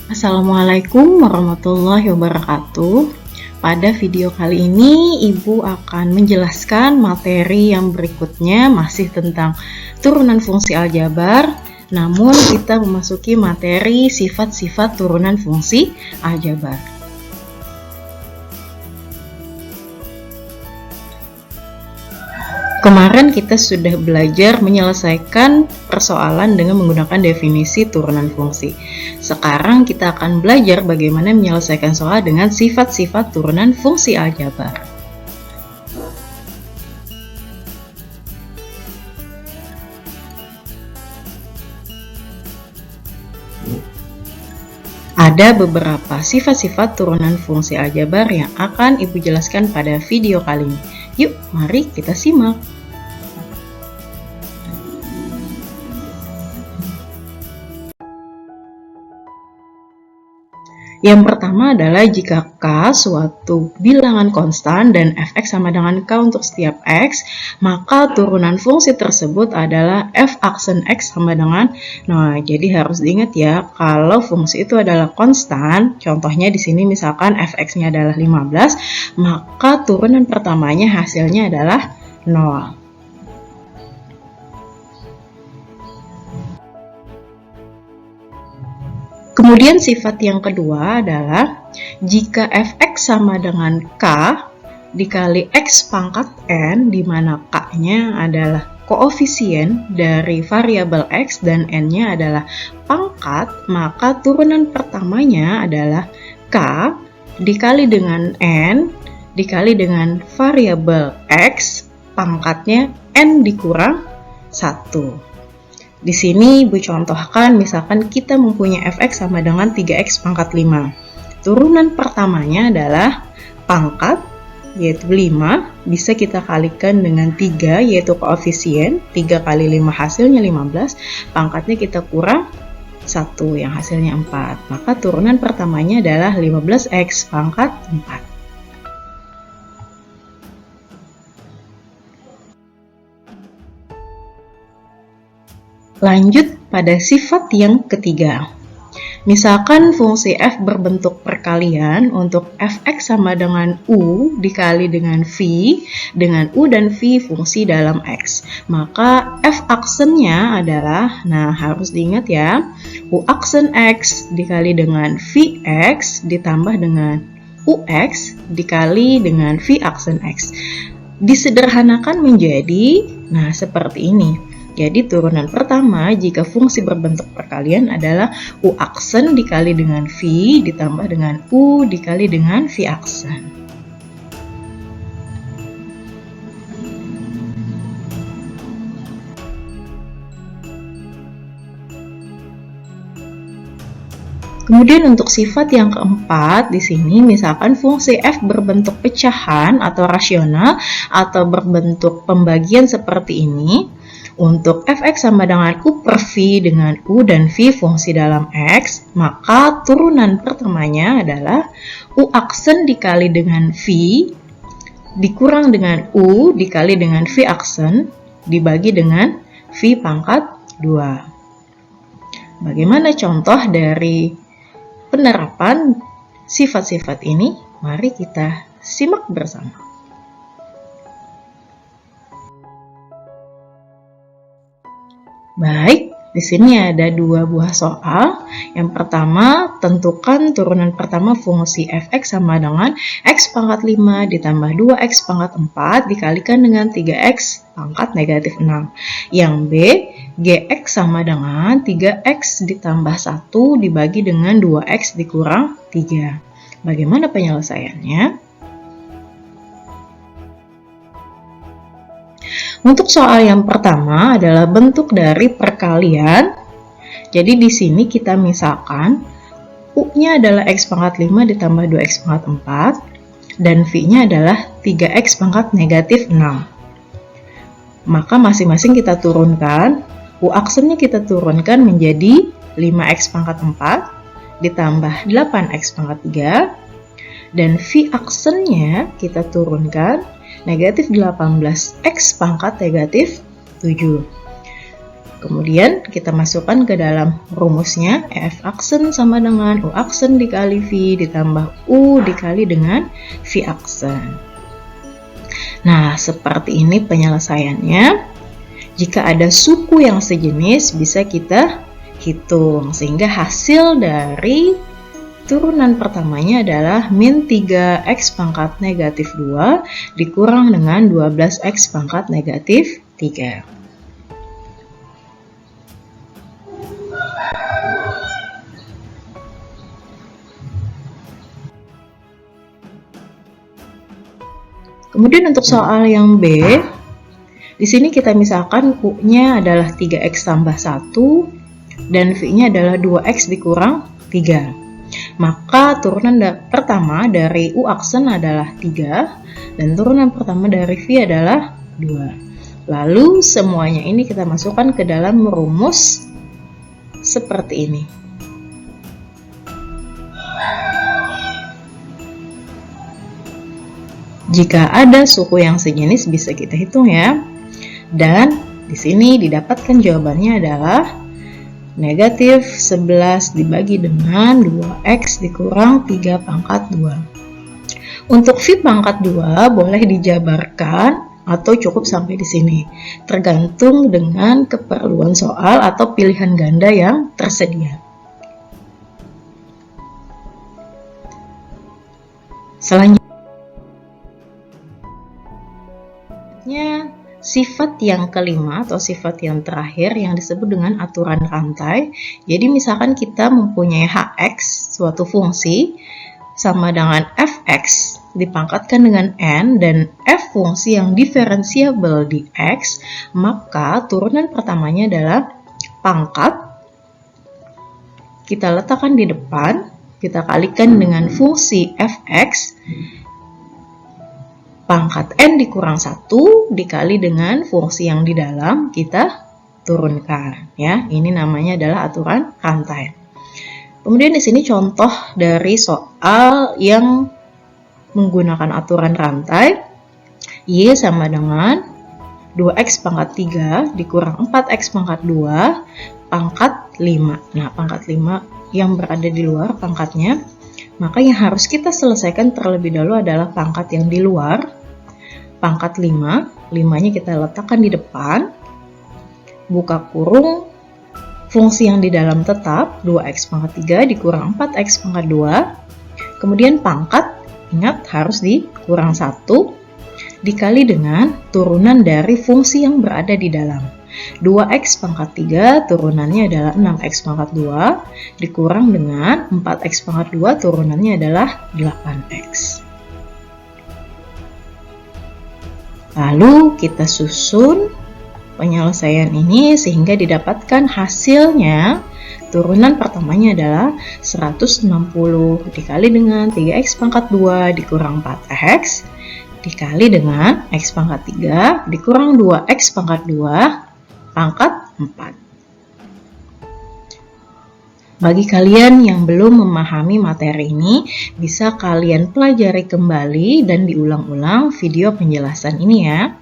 Assalamualaikum warahmatullahi wabarakatuh. Pada video kali ini, Ibu akan menjelaskan materi yang berikutnya masih tentang turunan fungsi aljabar. Namun kita memasuki materi sifat-sifat turunan fungsi aljabar. Kemarin kita sudah belajar menyelesaikan persoalan dengan menggunakan definisi turunan fungsi. Sekarang kita akan belajar bagaimana menyelesaikan soal dengan sifat-sifat turunan fungsi aljabar. Ada beberapa sifat-sifat turunan fungsi aljabar yang akan Ibu jelaskan pada video kali ini. Yuk, mari kita simak. Yang pertama adalah jika K suatu bilangan konstan dan Fx sama dengan K untuk setiap X, maka turunan fungsi tersebut adalah F aksen X sama dengan 0. Jadi harus diingat ya, kalau fungsi itu adalah konstan, contohnya di sini misalkan Fx-nya adalah 15, maka turunan pertamanya hasilnya adalah 0. Kemudian sifat yang kedua adalah jika Fx sama dengan K dikali X pangkat N, di mana K-nya adalah koefisien dari variabel X dan N-nya adalah pangkat, maka turunan pertamanya adalah K dikali dengan N dikali dengan variabel X, pangkatnya N dikurang 1. Di sini Ibu contohkan, misalkan kita mempunyai Fx sama dengan 3x pangkat 5. Turunan pertamanya adalah pangkat, yaitu 5, bisa kita kalikan dengan 3, yaitu koefisien, 3 kali 5 hasilnya 15, pangkatnya kita kurang 1, yang hasilnya 4. Maka turunan pertamanya adalah 15x pangkat 4. Lanjut pada sifat yang ketiga. Misalkan fungsi f berbentuk perkalian untuk fx sama dengan u dikali dengan v, dengan u dan v fungsi dalam x. Maka f aksennya adalah, nah harus diingat ya, u aksen x dikali dengan vx ditambah dengan ux dikali dengan v aksen x. Disederhanakan menjadi, nah seperti ini. Jadi turunan pertama jika fungsi berbentuk perkalian adalah u aksen dikali dengan v ditambah dengan u dikali dengan v aksen. Kemudian untuk sifat yang keempat di sini, misalkan fungsi f berbentuk pecahan atau rasional atau berbentuk pembagian seperti ini. Untuk fx sama dengan u per v dengan u dan v fungsi dalam x, maka turunan pertamanya adalah u aksen dikali dengan v dikurang dengan u dikali dengan v aksen dibagi dengan v pangkat 2. Bagaimana contoh dari penerapan sifat-sifat ini? Mari kita simak bersama. Baik, di sini ada dua buah soal. Yang pertama, tentukan turunan pertama fungsi fx sama dengan x pangkat 5 ditambah 2x pangkat 4 dikalikan dengan 3x pangkat negatif 6. Yang B, gx sama dengan 3x ditambah 1 dibagi dengan 2x dikurang 3. Bagaimana penyelesaiannya? Untuk soal yang pertama adalah bentuk dari perkalian. Jadi di sini kita misalkan u-nya adalah x pangkat 5 ditambah 2x pangkat 4 dan v-nya adalah 3x pangkat negatif 6. Maka masing-masing kita turunkan, u aksennya kita turunkan menjadi 5x pangkat 4 ditambah 8x pangkat 3 dan v aksennya kita turunkan negatif 18x pangkat negatif 7. Kemudian kita masukkan ke dalam rumusnya, F aksen sama dengan U aksen dikali V ditambah U dikali dengan V aksen. Nah, seperti ini penyelesaiannya. Jika ada suku yang sejenis bisa kita hitung, sehingga hasil dari turunan pertamanya adalah min 3x pangkat negatif 2 dikurang dengan 12x pangkat negatif 3. Kemudian untuk soal yang B, di sini kita misalkan U-nya adalah 3x tambah 1 dan V-nya adalah 2x dikurang 3. Maka turunan pertama dari U aksen adalah 3 dan turunan pertama dari V adalah 2. Lalu semuanya ini kita masukkan ke dalam rumus seperti ini. Jika ada suku yang sejenis bisa kita hitung ya. Dan di sini didapatkan jawabannya adalah negatif 11 dibagi dengan 2x dikurang 3 pangkat 2. Untuk V pangkat 2 boleh dijabarkan atau cukup sampai di sini. Tergantung dengan keperluan soal atau pilihan ganda yang tersedia. Selanjutnya, sifat yang kelima atau sifat yang terakhir yang disebut dengan aturan rantai. Jadi misalkan kita mempunyai hx, suatu fungsi, sama dengan fx dipangkatkan dengan n dan f fungsi yang diferensiabel di x, maka turunan pertamanya adalah pangkat. Kita letakkan di depan, kita kalikan dengan fungsi fx, pangkat n dikurang 1 dikali dengan fungsi yang di dalam kita turunkan ya. Ini namanya adalah aturan rantai. Kemudian di sini contoh dari soal yang menggunakan aturan rantai. Y sama dengan 2x pangkat 3 dikurang 4x pangkat 2 pangkat 5. Nah, pangkat 5 yang berada di luar pangkatnya. Maka yang harus kita selesaikan terlebih dahulu adalah pangkat yang di luar. Pangkat 5, 5-nya kita letakkan di depan, buka kurung, fungsi yang di dalam tetap, 2x pangkat 3 dikurang 4x pangkat 2, kemudian pangkat, ingat harus dikurang 1, dikali dengan turunan dari fungsi yang berada di dalam. 2x pangkat 3 turunannya adalah 6x pangkat 2, dikurang dengan 4x pangkat 2 turunannya adalah 8x. Lalu kita susun penyelesaian ini sehingga didapatkan hasilnya. Turunan pertamanya adalah 160 dikali dengan 3x pangkat 2 dikurang 4x dikali dengan x pangkat 3 dikurang 2x pangkat 2 pangkat 4. Bagi kalian yang belum memahami materi ini, bisa kalian pelajari kembali dan diulang-ulang video penjelasan ini ya.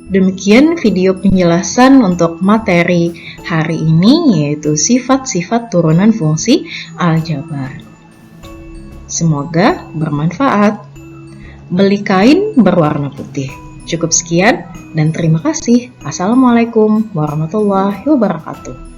Demikian video penjelasan untuk materi hari ini, yaitu sifat-sifat turunan fungsi aljabar. Semoga bermanfaat. Beli kain berwarna putih. Cukup sekian dan terima kasih. Assalamualaikum warahmatullahi wabarakatuh.